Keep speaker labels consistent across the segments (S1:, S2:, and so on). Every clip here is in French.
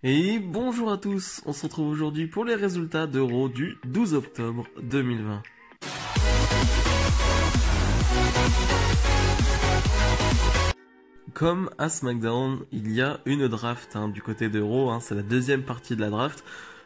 S1: Et bonjour à tous, on se retrouve aujourd'hui pour les résultats de Raw du 12 octobre 2020. Comme à SmackDown, il y a une draft du côté de Raw, c'est la deuxième partie de la draft.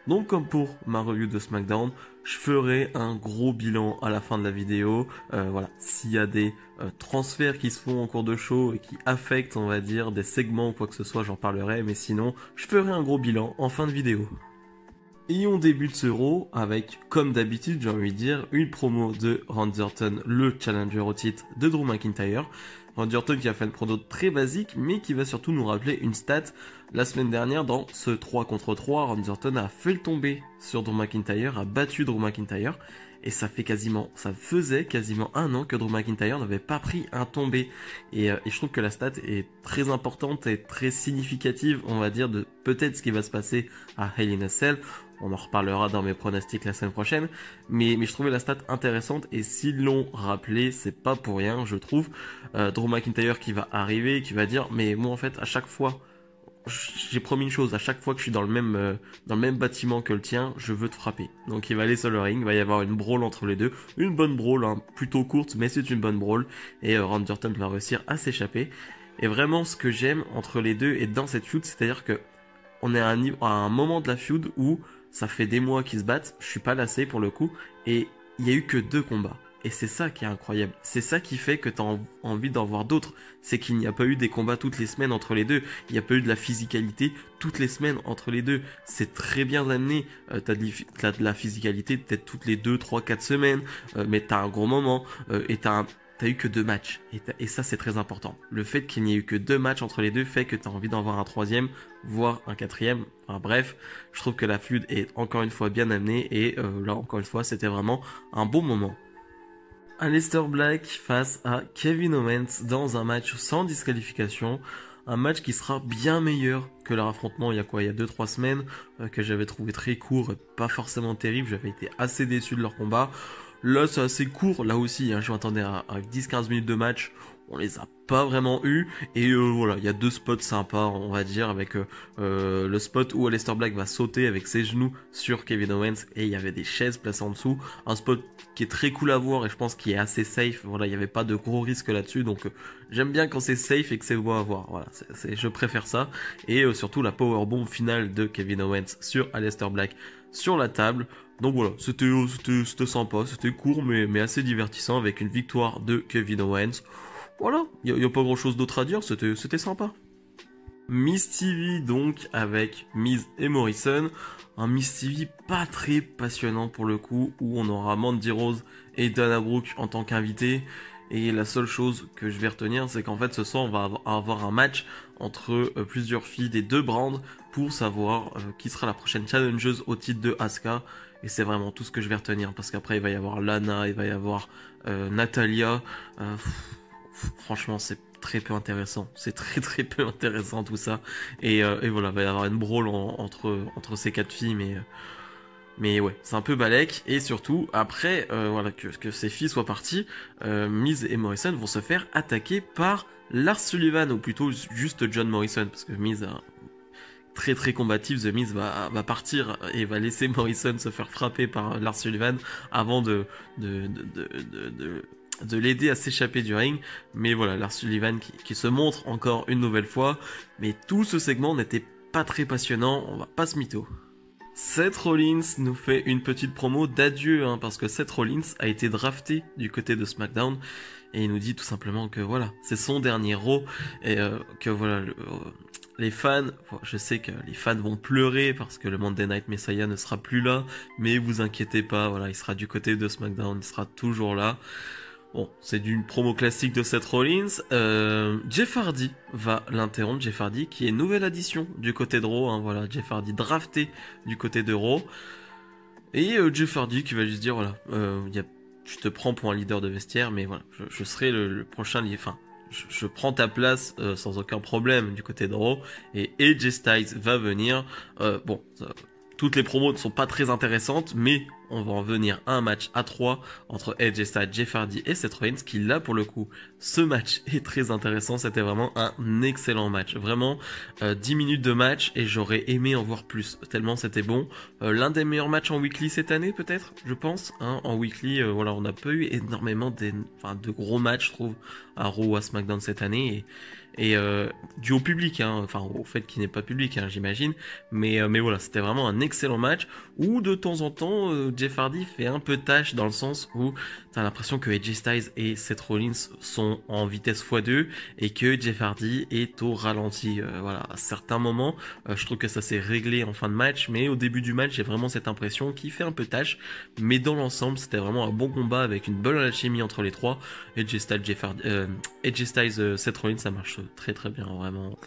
S1: Donc comme pour ma review de SmackDown, je ferai un gros bilan à la fin de la vidéo. Voilà, s'il y a des transferts qui se font en cours de show et qui affectent, on va dire, des segments ou quoi que ce soit, j'en parlerai. Mais sinon, je ferai un gros bilan en fin de vidéo. Et on débute ce Raw avec, comme d'habitude, j'ai envie de dire, une promo de Randy Orton, le challenger au titre de Drew McIntyre. Randy Orton qui a fait une promo très basique, mais qui va surtout nous rappeler une stat. La semaine dernière, dans ce 3 contre 3, Randy Orton a fait le tomber sur Drew McIntyre, a battu Drew McIntyre, et ça faisait quasiment un an que Drew McIntyre n'avait pas pris un tombé. Et je trouve que la stat est très importante et très significative, on va dire, de peut-être ce qui va se passer à Hell in a Cell. On en reparlera dans mes pronostics la semaine prochaine, mais je trouvais la stat intéressante, et s'ils l'ont rappelé, c'est pas pour rien, je trouve. Drew McIntyre qui va arriver, qui va dire, mais moi en fait, à chaque fois, j'ai promis une chose, à chaque fois que je suis dans le même bâtiment que le tien, je veux te frapper. Donc il va aller sur le ring, il va y avoir une brawl entre les deux, une bonne brawl, plutôt courte, mais c'est une bonne brawl, et Randy Orton va réussir à s'échapper. Et vraiment, ce que j'aime entre les deux et dans cette feud, c'est-à-dire que on est à un moment de la feud où ça fait des mois qu'ils se battent, je suis pas lassé pour le coup, et il y a eu que 2 combats. Et c'est ça qui est incroyable. C'est ça qui fait que tu as envie d'en voir d'autres. C'est qu'il n'y a pas eu des combats toutes les semaines entre les deux. Il n'y a pas eu de la physicalité toutes les semaines entre les deux. C'est très bien amené. T'as de la physicalité peut-être toutes les 2, 3, 4 semaines. Mais t'as un gros moment. Et t'as eu que 2 matchs. Et ça, c'est très important. Le fait qu'il n'y ait eu que 2 matchs entre les deux fait que tu as envie d'en voir un troisième, voire un quatrième. Enfin bref, je trouve que la feud est encore une fois bien amenée. Et là, encore une fois, c'était vraiment un bon moment. Aleister Black face à Kevin Owens dans un match sans disqualification. Un match qui sera bien meilleur que leur affrontement il y a 2-3 semaines, que j'avais trouvé très court et pas forcément terrible. J'avais été assez déçu de leur combat. Là, c'est assez court, là aussi, je m'attendais à 10-15 minutes de match. On les a pas vraiment eu, et voilà, il y a 2 spots sympas, on va dire, avec le spot où Aleister Black va sauter avec ses genoux sur Kevin Owens, et il y avait des chaises placées en dessous. Un spot qui est très cool à voir, et je pense qu'il est assez safe. Voilà, il n'y avait pas de gros risques là-dessus, donc j'aime bien quand c'est safe et que c'est beau à voir. Voilà, je préfère ça. Et surtout la powerbomb finale de Kevin Owens sur Aleister Black sur la table. Donc voilà, c'était sympa, c'était court mais assez divertissant, avec une victoire de Kevin Owens. Voilà, il n'y a pas grand chose d'autre à dire, c'était sympa. Miz TV donc avec Miz et Morrison. Un Miz TV pas très passionnant pour le coup, où on aura Mandy Rose et Dana Brooke en tant qu'invités. Et la seule chose que je vais retenir, c'est qu'en fait ce soir on va avoir un match entre plusieurs filles des 2 brands pour savoir qui sera la prochaine challengeuse au titre de Asuka. Et c'est vraiment tout ce que je vais retenir, parce qu'après il va y avoir Lana, il va y avoir Natalia. Franchement, c'est très peu intéressant. C'est très peu intéressant tout ça. Et voilà, il va y avoir une brawl entre ces 4 filles, mais ouais, c'est un peu balèque. Et surtout, après voilà, que ces filles soient parties, Miz et Morrison vont se faire attaquer par Lars Sullivan, ou plutôt juste John Morrison, parce que Miz très combatif, The Miz va partir et va laisser Morrison se faire frapper par Lars Sullivan avant de l'aider à s'échapper du ring. Mais voilà, Lars Sullivan qui se montre encore une nouvelle fois. Mais tout ce segment n'était pas très passionnant, on va pas se mytho. Seth Rollins nous fait une petite promo d'adieu, parce que Seth Rollins a été drafté du côté de SmackDown, et il nous dit tout simplement que voilà, c'est son dernier Raw, et que voilà, les fans, je sais que les fans vont pleurer parce que le Monday Night Messiah ne sera plus là, mais vous inquiétez pas, voilà, il sera du côté de SmackDown, il sera toujours là. Bon, c'est d'une promo classique de Seth Rollins. Jeff Hardy va l'interrompre. Jeff Hardy qui est nouvelle addition du côté de Raw. Voilà, Jeff Hardy drafté du côté de Raw. Et Jeff Hardy qui va juste dire, voilà, je te prends pour un leader de vestiaire, mais voilà, je serai le prochain leader. Enfin, je prends ta place sans aucun problème du côté de Raw. Et AJ Styles va venir. toutes les promos ne sont pas très intéressantes, mais on va en venir à un match à 3 entre AJ Styles, Jeff Hardy et Seth Rollins, qui là pour le coup, ce match est très intéressant, c'était vraiment un excellent match, vraiment 10 minutes de match et j'aurais aimé en voir plus, tellement c'était bon, l'un des meilleurs matchs en weekly cette année peut-être, je pense, hein, en weekly, voilà, on n'a pas eu énormément de gros matchs, je trouve, à Raw ou à SmackDown cette année, et dû au public, hein, enfin au fait qu'il n'est pas public, hein, j'imagine, mais voilà, c'était vraiment un excellent match où de temps en temps Jeff Hardy fait un peu tâche dans le sens où t'as l'impression que AJ Styles et Seth Rollins sont en vitesse x2 et que Jeff Hardy est au ralenti. Voilà, à certains moments, je trouve que ça s'est réglé en fin de match, mais au début du match, j'ai vraiment cette impression qu'il fait un peu tâche, mais dans l'ensemble, c'était vraiment un bon combat avec une bonne alchimie entre les trois. AJ Styles, Seth Rollins, ça marche très très bien, vraiment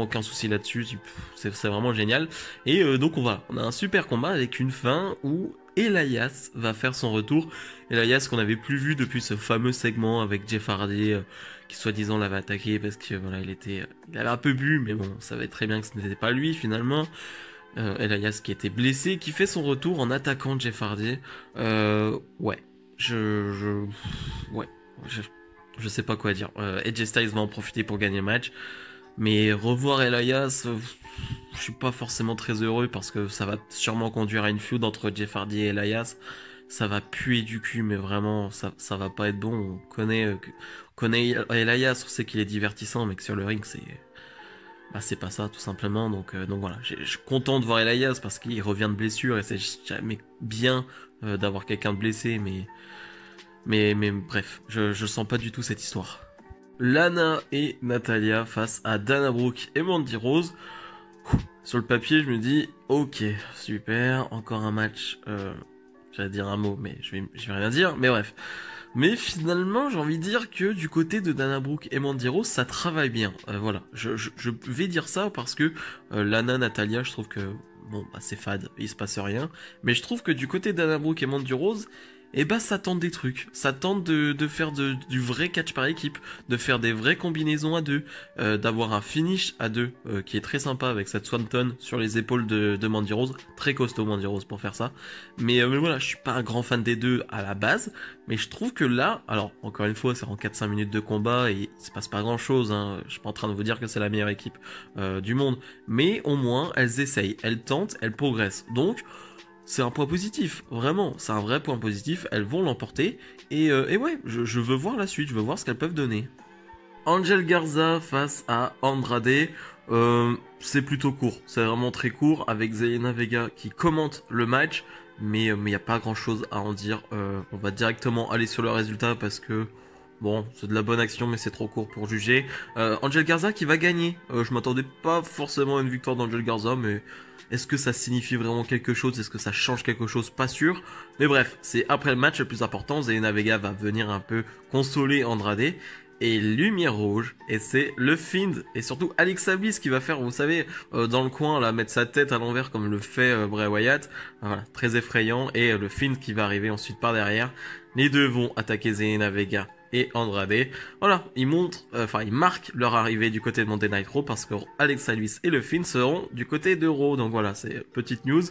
S1: aucun souci là-dessus, c'est vraiment génial. Et donc on a un super combat avec une fin où Elias va faire son retour. Elias qu'on n'avait plus vu depuis ce fameux segment avec Jeff Hardy qui soi-disant l'avait attaqué parce que voilà il avait un peu bu, mais bon, on savait très bien que ce n'était pas lui finalement. Elias qui était blessé, qui fait son retour en attaquant Jeff Hardy. Ouais, je sais pas quoi dire. AJ Styles va en profiter pour gagner le match. Mais revoir Elias, je suis pas forcément très heureux parce que ça va sûrement conduire à une feud entre Jeff Hardy et Elias. Ça va puer du cul, mais vraiment, ça va pas être bon. On connaît Elias, on sait qu'il est divertissant, mais que sur le ring, c'est pas ça, tout simplement. Donc voilà, je suis content de voir Elias parce qu'il revient de blessure et c'est jamais bien d'avoir quelqu'un de blessé, mais bref, je sens pas du tout cette histoire. Lana et Natalya face à Dana Brooke et Mandy Rose. Sur le papier, je me dis, ok, super, encore un match. J'allais dire un mot, mais je vais rien dire. Mais bref. Mais finalement, j'ai envie de dire que du côté de Dana Brooke et Mandy Rose, ça travaille bien. Voilà, je vais dire ça parce que Lana, Natalya, je trouve que bon, c'est fade, il se passe rien. Mais je trouve que du côté de Dana Brooke et Mandy Rose, ça tente des trucs, ça tente de faire du vrai catch par équipe, de faire des vraies combinaisons à deux, d'avoir un finish à deux qui est très sympa avec cette Swanton sur les épaules de Mandy Rose, très costaud Mandy Rose pour faire ça, mais voilà, je suis pas un grand fan des deux à la base, mais je trouve que là, alors encore une fois, c'est en 4-5 minutes de combat et il se passe pas grand chose, hein. Je suis pas en train de vous dire que c'est la meilleure équipe du monde, mais au moins elles essayent, elles tentent, elles progressent, donc c'est un point positif, vraiment, c'est un vrai point positif, elles vont l'emporter, et ouais, je veux voir la suite, je veux voir ce qu'elles peuvent donner. Angel Garza face à Andrade, c'est plutôt court, c'est vraiment très court, avec Zelina Vega qui commente le match, mais il n'y a pas grand chose à en dire, on va directement aller sur le résultat parce que bon, c'est de la bonne action, mais c'est trop court pour juger. Angel Garza qui va gagner. Je m'attendais pas forcément à une victoire d'Angel Garza, mais est-ce que ça signifie vraiment quelque chose? Est-ce que ça change quelque chose? Pas sûr. Mais bref, c'est après le match le plus important. Zelina Vega va venir un peu consoler Andrade. Et lumière rouge, et c'est le Fiend, et surtout Alexa Bliss qui va faire, vous savez, dans le coin, là, mettre sa tête à l'envers comme le fait Bray Wyatt. Voilà, très effrayant, et le Fiend qui va arriver ensuite par derrière. Les deux vont attaquer Zelina Vega et Andrade. Voilà, ils marquent leur arrivée du côté de Monday Night Raw parce que Alexa Bliss et le Fiend seront du côté de Raw. Donc voilà, c'est petite news.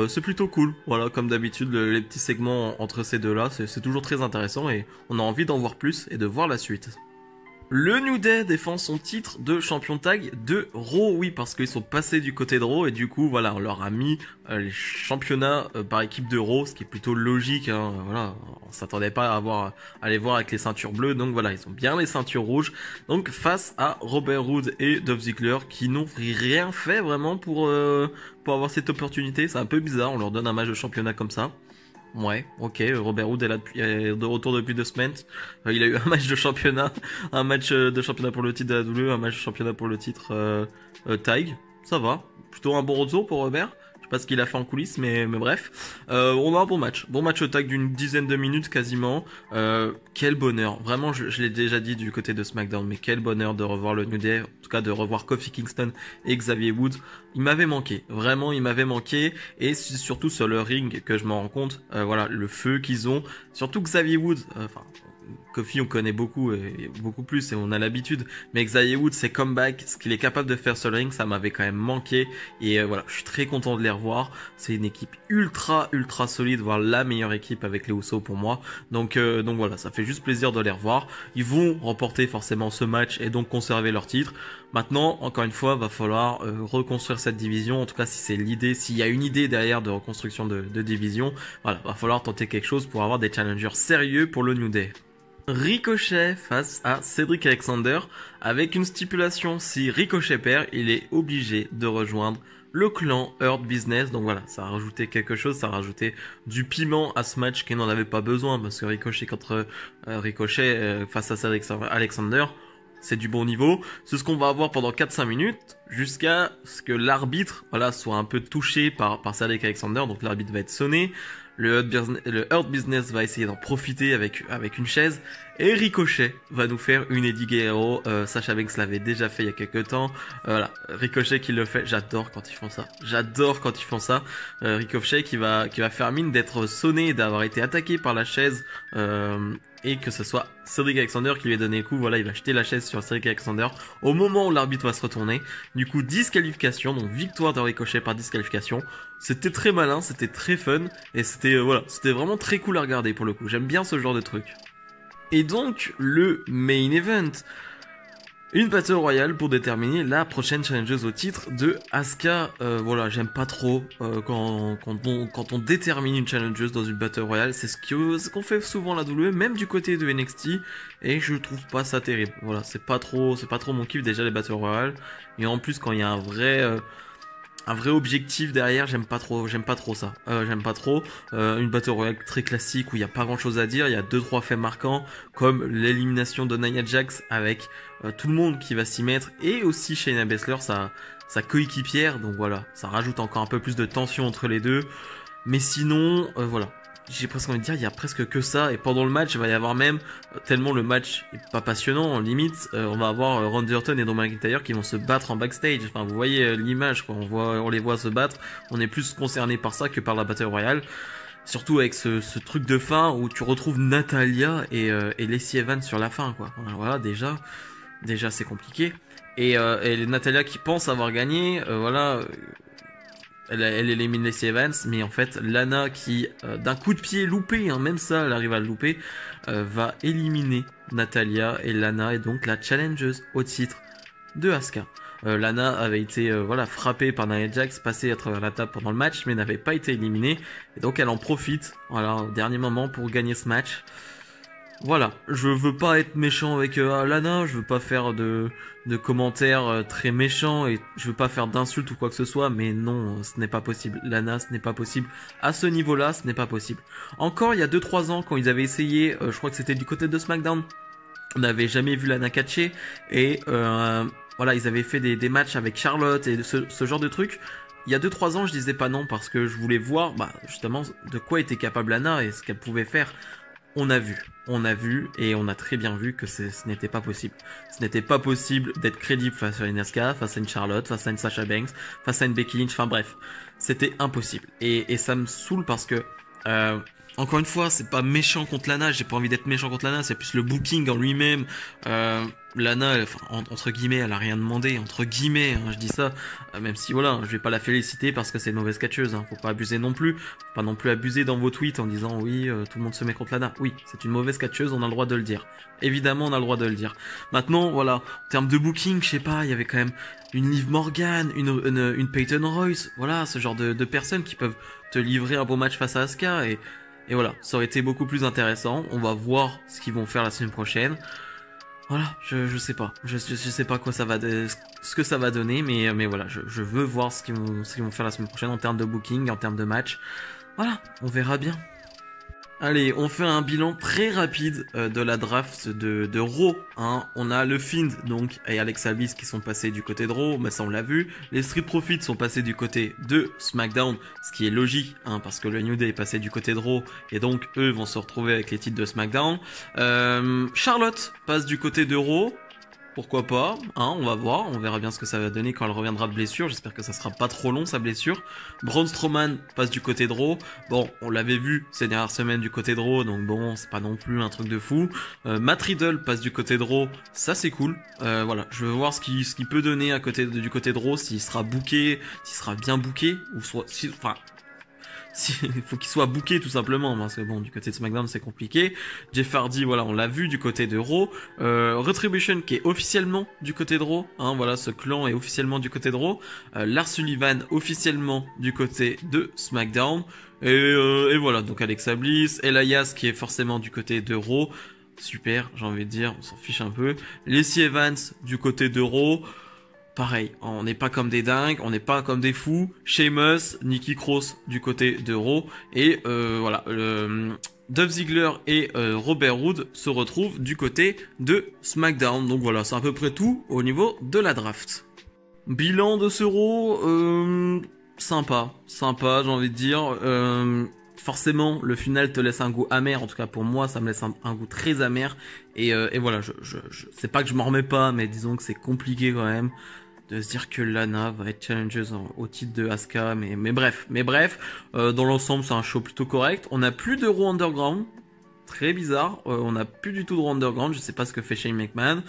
S1: C'est plutôt cool. Voilà, comme d'habitude, les petits segments entre ces deux-là, c'est toujours très intéressant et on a envie d'en voir plus et de voir la suite. Le New Day défend son titre de champion tag de Raw, oui, parce qu'ils sont passés du côté de Raw et du coup, voilà, on leur a mis les championnats par équipe de Raw, ce qui est plutôt logique, hein, voilà, on s'attendait pas à les voir avec les ceintures bleues, donc voilà, ils ont bien les ceintures rouges, donc face à Robert Roode et Dolph Ziggler qui n'ont rien fait vraiment pour avoir cette opportunité, c'est un peu bizarre, on leur donne un match de championnat comme ça. Ouais, ok, Robert Roode est là de retour depuis 2 semaines. Il a eu un match de championnat, un match de championnat pour le titre de la WWE, un match de championnat pour le titre tag. Ça va, plutôt un bon retour pour Robert. Je sais pas ce qu'il a fait en coulisses, mais bref. On a un bon match tag d'une dizaine de minutes quasiment. Quel bonheur, vraiment, je l'ai déjà dit du côté de SmackDown, mais quel bonheur de revoir le New Day, en tout cas de revoir Kofi Kingston et Xavier Woods. Il m'avait manqué, vraiment il m'avait manqué, et c'est surtout sur le ring que je m'en rends compte, voilà, le feu qu'ils ont, surtout Xavier Woods, Kofi, on connaît beaucoup et beaucoup plus et on a l'habitude. Mais Xavier Woods, ses comebacks, ce qu'il est capable de faire sur le ring, ça m'avait quand même manqué. Et voilà, je suis très content de les revoir. C'est une équipe ultra solide, voire la meilleure équipe avec les Usos pour moi. Donc voilà, ça fait juste plaisir de les revoir. Ils vont remporter forcément ce match et donc conserver leur titre. Maintenant, encore une fois, va falloir reconstruire cette division. En tout cas, si c'est l'idée, s'il y a une idée derrière de reconstruction de division, voilà, va falloir tenter quelque chose pour avoir des challengers sérieux pour le New Day. Ricochet face à Cedric Alexander avec une stipulation: si Ricochet perd, il est obligé de rejoindre le clan Hurt Business. Donc voilà, ça a rajouté quelque chose, ça a rajouté du piment à ce match qui n'en avait pas besoin, parce que Ricochet contre Ricochet face à Cedric Alexander, c'est du bon niveau. C'est ce qu'on va avoir pendant 4-5 minutes jusqu'à ce que l'arbitre soit un peu touché par Cedric Alexander. Donc l'arbitre va être sonné. Le Hurt Business va essayer d'en profiter avec une chaise. Et Ricochet va nous faire une Eddie Guerrero. Sasha Banks l'avait déjà fait il y a quelques temps. Voilà, Ricochet qui le fait. J'adore quand ils font ça. Ricochet qui va faire mine d'être sonné, d'avoir été attaqué par la chaise. Et que ce soit Cedric Alexander qui lui a donné le coup. Voilà, il va jeter la chaise sur Cedric Alexander au moment où l'arbitre va se retourner. Du coup, disqualification, donc victoire de Ricochet par disqualification. C'était très malin, c'était très fun, et c'était c'était vraiment très cool à regarder pour le coup. J'aime bien ce genre de truc. Et donc, le main event. Une battle royale pour déterminer la prochaine challengeuse au titre de Asuka. Voilà, j'aime pas trop quand on détermine une challengeuse dans une battle royale. C'est ce qu'on fait souvent la WWE, même du côté de NXT, et je trouve pas ça terrible. Voilà, c'est pas trop mon kiff déjà les battle royales. Et en plus, quand il y a un vrai objectif derrière, j'aime pas trop ça. Une battle royale très classique où il y a pas grand chose à dire, il y a 2-3 faits marquants comme l'élimination de Nia Jax avec tout le monde qui va s'y mettre, et aussi Shayna Baszler, sa coéquipière. Donc voilà, ça rajoute encore un peu plus de tension entre les deux. Mais sinon, voilà, j'ai presque envie de dire, il y a presque que ça. Et pendant le match, il va y avoir même, tellement le match est pas passionnant, en limite, on va avoir Randy Orton et Drew McIntyre qui vont se battre en backstage. Enfin, vous voyez l'image, quoi. On les voit se battre. On est plus concerné par ça que par la Battle Royale. Surtout avec ce truc de fin où tu retrouves Natalya et Lacey Evans sur la fin, quoi. Voilà, déjà c'est compliqué. Et Natalya qui pense avoir gagné, elle élimine Lacey Evans, mais en fait Lana qui d'un coup de pied loupé, même ça elle arrive à le louper, va éliminer Natalya, et Lana est donc la challengeuse au titre de Asuka. Lana avait été frappée par Nia Jax, passée à travers la table pendant le match, mais n'avait pas été éliminée, et donc elle en profite au dernier moment pour gagner ce match. Voilà, je veux pas être méchant avec Lana, je veux pas faire de commentaires très méchants, et je veux pas faire d'insultes ou quoi que ce soit, mais non, ce n'est pas possible. Lana, ce n'est pas possible. À ce niveau-là, ce n'est pas possible. Encore il y a 2-3 ans, quand ils avaient essayé, je crois que c'était du côté de SmackDown, on n'avait jamais vu Lana catcher, et ils avaient fait des matchs avec Charlotte et ce genre de trucs. Il y a 2-3 ans, je disais pas non parce que je voulais voir justement de quoi était capable Lana et ce qu'elle pouvait faire. On a vu et on a très bien vu que ce n'était pas possible. Ce n'était pas possible d'être crédible face à une Asuka, face à une Charlotte, face à une Sasha Banks, face à une Becky Lynch, enfin bref, c'était impossible. Et ça me saoule parce que, encore une fois, c'est pas méchant contre Lana, j'ai pas envie d'être méchant contre Lana, c'est plus le booking en lui-même. Lana, entre guillemets, elle a rien demandé, entre guillemets, je dis ça, même si je vais pas la féliciter parce que c'est une mauvaise catcheuse, faut pas abuser non plus, faut pas non plus abuser dans vos tweets en disant oui, tout le monde se met contre Lana. Oui, c'est une mauvaise catcheuse, on a le droit de le dire. Évidemment, on a le droit de le dire. Maintenant, en termes de booking, je sais pas, il y avait quand même une Liv Morgan, une Peyton Royce, ce genre de personnes qui peuvent te livrer un bon match face à Asuka, et voilà, ça aurait été beaucoup plus intéressant. On va voir ce qu'ils vont faire la semaine prochaine. Voilà, je sais pas. Je sais pas ce que ça va donner, mais voilà, je veux voir ce qu'ils vont faire la semaine prochaine en termes de booking, en termes de match. Voilà, on verra bien. Allez, on fait un bilan très rapide de la draft de Raw. On a le Fiend donc et Alexa Bliss qui sont passés du côté de Raw, mais ça on l'a vu. Les Street Profits sont passés du côté de SmackDown, ce qui est logique, parce que le New Day est passé du côté de Raw, et donc eux vont se retrouver avec les titres de SmackDown. Charlotte passe du côté de Raw. pourquoi pas, hein, on va voir, on verra bien ce que ça va donner quand elle reviendra de blessure, j'espère que ça sera pas trop long sa blessure. Braun Strowman passe du côté de Raw, bon, on l'avait vu ces dernières semaines du côté de Raw, donc bon, c'est pas non plus un truc de fou. Matt Riddle passe du côté de Raw, ça c'est cool, voilà, je veux voir ce qu'il peut donner du côté de Raw, s'il sera booké, s'il sera bien booké, ou soit, enfin... il faut qu'il soit booké tout simplement, parce que bon, du côté de SmackDown c'est compliqué. Jeff Hardy, voilà, on l'a vu du côté de Raw. Retribution qui est officiellement du côté de Raw, hein, voilà, ce clan est officiellement du côté de Raw. Lars Sullivan officiellement du côté de SmackDown. Et voilà, donc Alexa Bliss, Elias qui est forcément du côté de Raw. Super, j'ai envie de dire, on s'en fiche un peu. Lacey Evans du côté de Raw. Pareil, on n'est pas comme des dingues, on n'est pas comme des fous. Sheamus, Nikki Cross du côté de Raw. Et voilà, Dolph Ziggler et Robert Roode se retrouvent du côté de SmackDown. Donc voilà, c'est à peu près tout au niveau de la draft. Bilan de ce Raw, sympa, j'ai envie de dire. Forcément, le final te laisse un goût amer. En tout cas, pour moi, ça me laisse un goût très amer. Et voilà, c'est pas que je m'en remets pas, mais disons que c'est compliqué quand même de se dire que Lana va être challengeuse au titre de Asuka. Mais bref, dans l'ensemble, c'est un show plutôt correct. On n'a plus de Raw Underground. Très bizarre. On n'a plus du tout de Raw Underground. Je sais pas ce que fait Shane McMahon.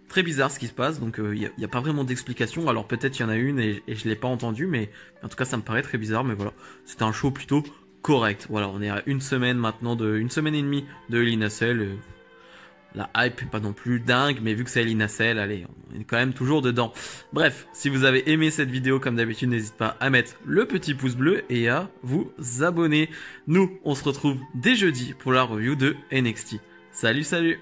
S1: Très bizarre ce qui se passe, donc il y a pas vraiment d'explication. Alors peut-être il y en a une et je l'ai pas entendu, mais en tout cas ça me paraît très bizarre. Mais voilà, c'était un show plutôt correct. Voilà, on est à une semaine maintenant, une semaine et demie de Hell in a Cell. La hype est pas non plus dingue, mais vu que c'est Hell in a Cell, allez, on est quand même toujours dedans. Bref, si vous avez aimé cette vidéo, comme d'habitude, n'hésitez pas à mettre le petit pouce bleu et à vous abonner. Nous, on se retrouve dès jeudi pour la review de NXT. Salut, salut!